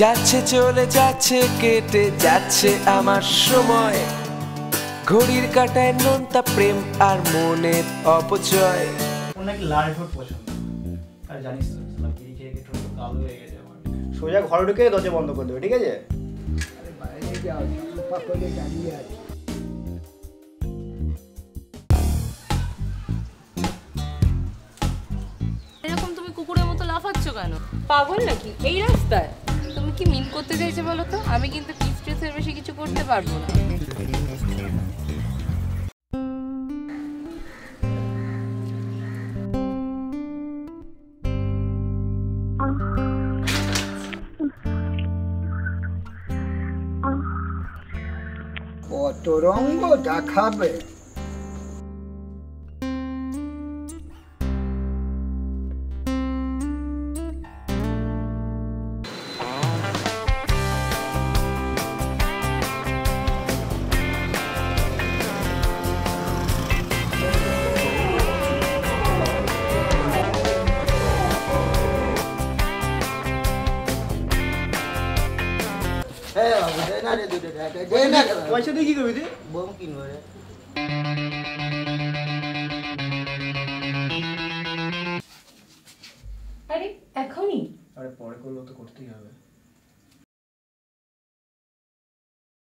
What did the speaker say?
যাচ্ছে চলে যাচ্ছে কেটে যাচ্ছে আমার সময়, ঘড়ির কাঁটায় নোনতা প্রেম আর মনের অপচয়। ওর নাকি লাল ঠোঁট পছন্দ, আর জানিস তো বিড়ি খেয়ে খেয়ে ঠোঁট কালো হয়ে গেছে আমার। সোজা ঘরে ঢুকে দরজা বন্ধ করে দেবে, ঠিক আছে? আরে বাইরে যাও, চুপা করে দাঁড়িয়ে আছে। এরকম তুমি কুকুরের মতো লাফাচ্ছ কেন? পাগল নাকি এই রাস্তায়? তুমি কি মিন করতে চাইছো বলো তো? আমি কিন্তু কি স্ট্রেসের বেশি কিছু করতে পারবো না। কত রঙ্গ দেখাবে। পয়সা দিয়ে কি করবি তুই? বোম কিনবো রে। আরে এখনই? আরে পরে করলেও তো করতেই হবে।